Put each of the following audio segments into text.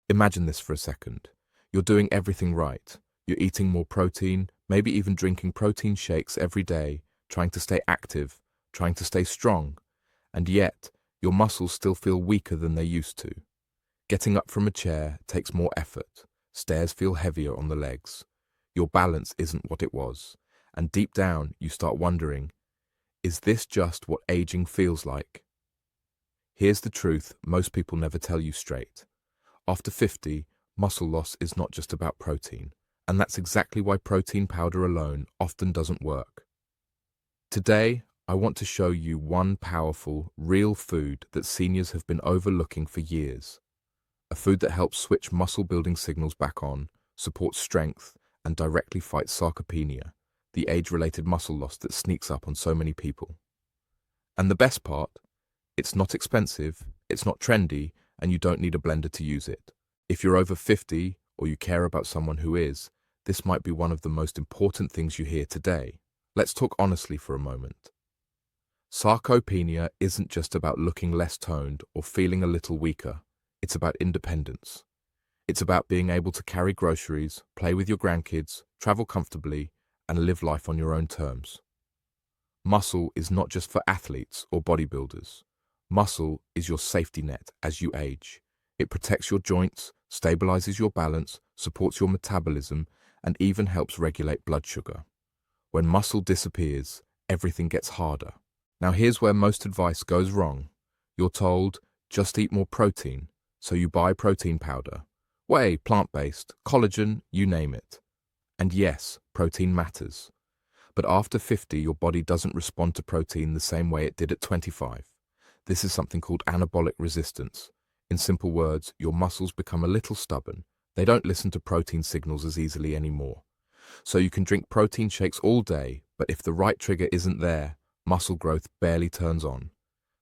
Imagine this for a second. You're doing everything right. You're eating more protein, maybe even drinking protein shakes every day, trying to stay active, trying to stay strong, and yet your muscles still feel weaker than they used to. Getting up from a chair takes more effort. Stairs feel heavier on the legs. Your balance isn't what it was. And deep down, you start wondering, is this just what aging feels like? Here's the truth most people never tell you straight. After 50, muscle loss is not just about protein, and that's exactly why protein powder alone often doesn't work. Today, I want to show you one powerful, real food that seniors have been overlooking for years. A food that helps switch muscle-building signals back on, supports strength, and directly fights sarcopenia, the age-related muscle loss that sneaks up on so many people. And the best part? It's not expensive, it's not trendy, and you don't need a blender to use it. If you're over 50 or you care about someone who is, this might be one of the most important things you hear today. Let's talk honestly for a moment. Sarcopenia isn't just about looking less toned or feeling a little weaker. It's about independence. It's about being able to carry groceries, play with your grandkids, travel comfortably, and live life on your own terms. Muscle is not just for athletes or bodybuilders. Muscle is your safety net as you age. It protects your joints, stabilizes your balance, supports your metabolism, and even helps regulate blood sugar. When muscle disappears, everything gets harder. Now here's where most advice goes wrong. You're told, just eat more protein, so you buy protein powder. Whey, plant-based, collagen, you name it. And yes, protein matters. But after 50, your body doesn't respond to protein the same way it did at 25. This is something called anabolic resistance. In simple words, your muscles become a little stubborn. They don't listen to protein signals as easily anymore. So you can drink protein shakes all day, but if the right trigger isn't there, muscle growth barely turns on.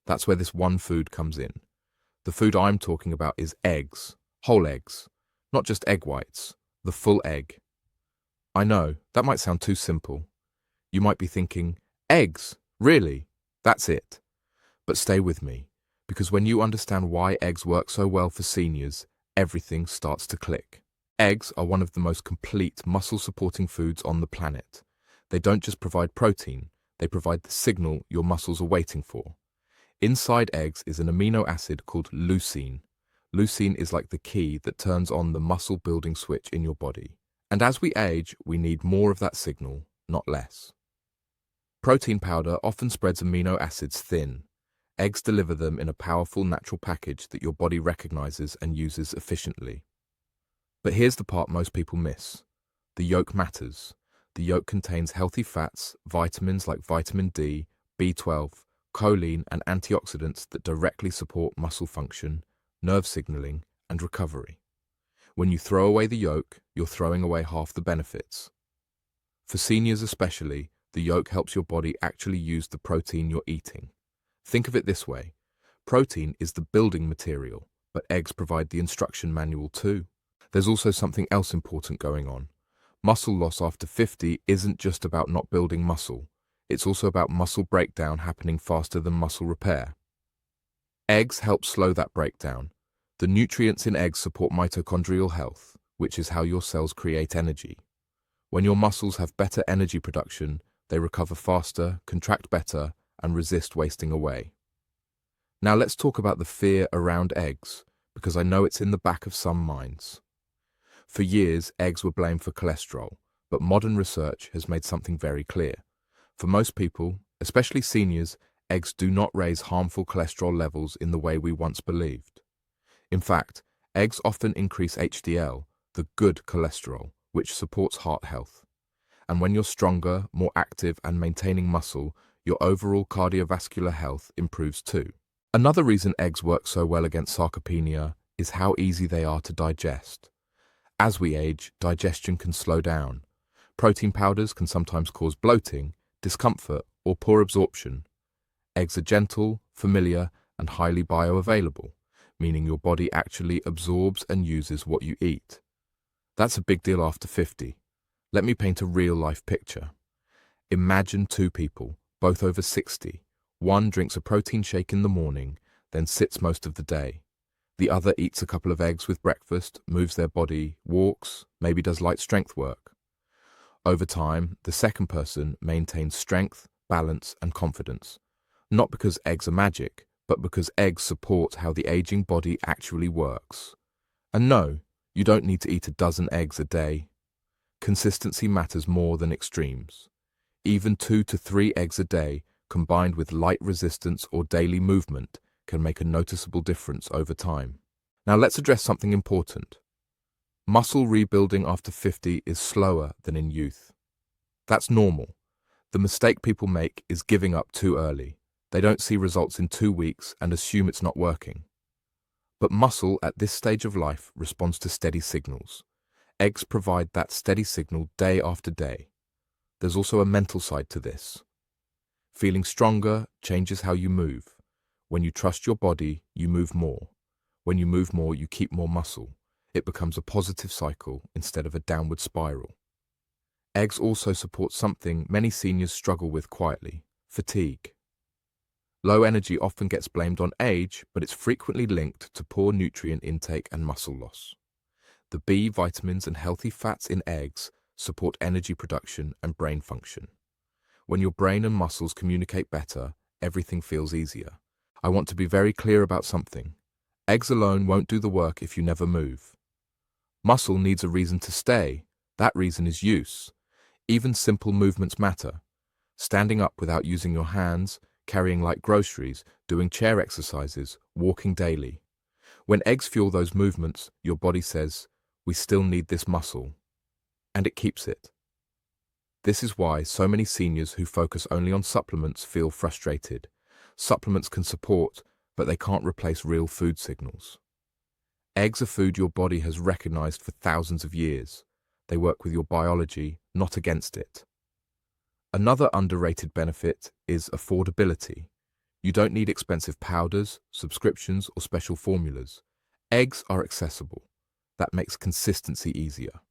That's where this one food comes in. The food I'm talking about is eggs, whole eggs, not just egg whites, the full egg. I know, that might sound too simple. You might be thinking, eggs, really? That's it. But stay with me, because when you understand why eggs work so well for seniors, everything starts to click. Eggs are one of the most complete muscle-supporting foods on the planet. They don't just provide protein, they provide the signal your muscles are waiting for. Inside eggs is an amino acid called leucine. Leucine is like the key that turns on the muscle-building switch in your body. And as we age, we need more of that signal, not less. Protein powder often spreads amino acids thin. Eggs deliver them in a powerful natural package that your body recognizes and uses efficiently. But here's the part most people miss. The yolk matters. The yolk contains healthy fats, vitamins like vitamin D, B12, choline, and antioxidants that directly support muscle function, nerve signaling, and recovery. When you throw away the yolk, you're throwing away half the benefits. For seniors especially, the yolk helps your body actually use the protein you're eating. Think of it this way. Protein is the building material, but eggs provide the instruction manual too. There's also something else important going on. Muscle loss after 50 isn't just about not building muscle. It's also about muscle breakdown happening faster than muscle repair. Eggs help slow that breakdown. The nutrients in eggs support mitochondrial health, which is how your cells create energy. When your muscles have better energy production, they recover faster, contract better, and resist wasting away. Now let's talk about the fear around eggs, because I know it's in the back of some minds. For years, eggs were blamed for cholesterol, but modern research has made something very clear. For most people, especially seniors, eggs do not raise harmful cholesterol levels in the way we once believed. In fact, eggs often increase HDL, the good cholesterol, which supports heart health. And when you're stronger, more active, and maintaining muscle, your overall cardiovascular health improves too. Another reason eggs work so well against sarcopenia is how easy they are to digest. As we age, digestion can slow down. Protein powders can sometimes cause bloating, discomfort, or poor absorption. Eggs are gentle, familiar, and highly bioavailable, meaning your body actually absorbs and uses what you eat. That's a big deal after 50. Let me paint a real-life picture. Imagine two people, both over 60. One drinks a protein shake in the morning, then sits most of the day. The other eats a couple of eggs with breakfast, moves their body, walks, maybe does light strength work. Over time, the second person maintains strength, balance, and confidence. Not because eggs are magic, but because eggs support how the aging body actually works. And no, you don't need to eat a dozen eggs a day. Consistency matters more than extremes. Even 2 to 3 eggs a day, combined with light resistance or daily movement, can make a noticeable difference over time. Now let's address something important. Muscle rebuilding after 50 is slower than in youth. That's normal. The mistake people make is giving up too early. They don't see results in 2 weeks and assume it's not working. But muscle at this stage of life responds to steady signals. Eggs provide that steady signal day after day. There's also a mental side to this. Feeling stronger changes how you move. When you trust your body, you move more. When you move more, you keep more muscle. It becomes a positive cycle instead of a downward spiral. Eggs also support something many seniors struggle with quietly: fatigue. Low energy often gets blamed on age, but it's frequently linked to poor nutrient intake and muscle loss. The B vitamins and healthy fats in eggs support energy production and brain function. When your brain and muscles communicate better, everything feels easier. I want to be very clear about something. Eggs alone won't do the work if you never move. Muscle needs a reason to stay. That reason is use. Even simple movements matter. Standing up without using your hands, carrying light groceries, doing chair exercises, walking daily. When eggs fuel those movements, your body says, "We still need this muscle." And it keeps it. This is why so many seniors who focus only on supplements feel frustrated. Supplements can support, but they can't replace real food signals. Eggs are food your body has recognized for thousands of years. They work with your biology, not against it. Another underrated benefit is affordability. You don't need expensive powders, subscriptions, or special formulas. Eggs are accessible. That makes consistency easier.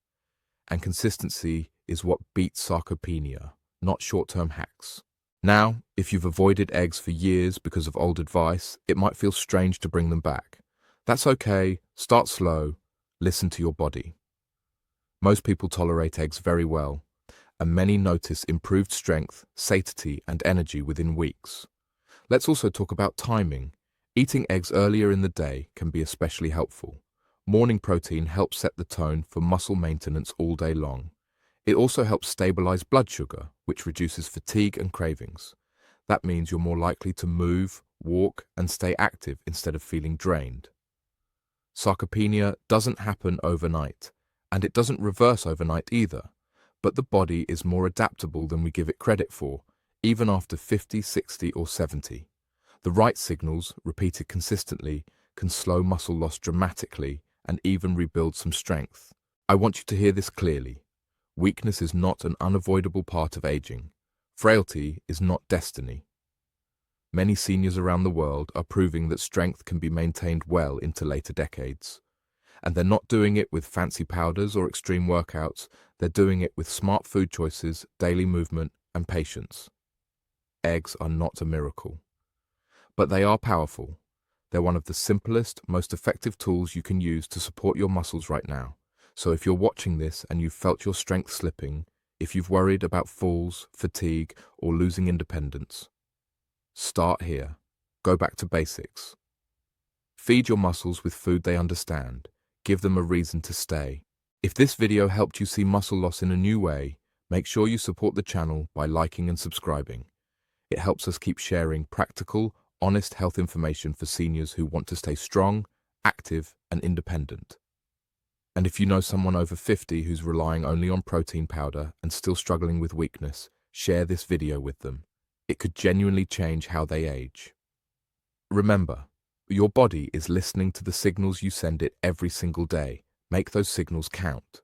And consistency is what beats sarcopenia, not short-term hacks. Now, if you've avoided eggs for years because of old advice, it might feel strange to bring them back. That's okay. Start slow. Listen to your body. Most people tolerate eggs very well, and many notice improved strength, satiety, and energy within weeks. Let's also talk about timing. Eating eggs earlier in the day can be especially helpful. Morning protein helps set the tone for muscle maintenance all day long. It also helps stabilize blood sugar, which reduces fatigue and cravings. That means you're more likely to move, walk, and stay active instead of feeling drained. Sarcopenia doesn't happen overnight, and it doesn't reverse overnight either. But the body is more adaptable than we give it credit for, even after 50, 60, or 70. The right signals, repeated consistently, can slow muscle loss dramatically and even rebuild some strength. I want you to hear this clearly. Weakness is not an unavoidable part of aging. Frailty is not destiny. Many seniors around the world are proving that strength can be maintained well into later decades. And they're not doing it with fancy powders or extreme workouts. They're doing it with smart food choices, daily movement, and patience. Eggs are not a miracle. But they are powerful. They're one of the simplest, most effective tools you can use to support your muscles right now. So if you're watching this and you've felt your strength slipping, if you've worried about falls, fatigue, or losing independence, start here. Go back to basics. Feed your muscles with food they understand. Give them a reason to stay. If this video helped you see muscle loss in a new way, make sure you support the channel by liking and subscribing. It helps us keep sharing practical, honest health information for seniors who want to stay strong, active, and independent. And if you know someone over 50 who's relying only on protein powder and still struggling with weakness, share this video with them. It could genuinely change how they age. Remember, your body is listening to the signals you send it every single day. Make those signals count.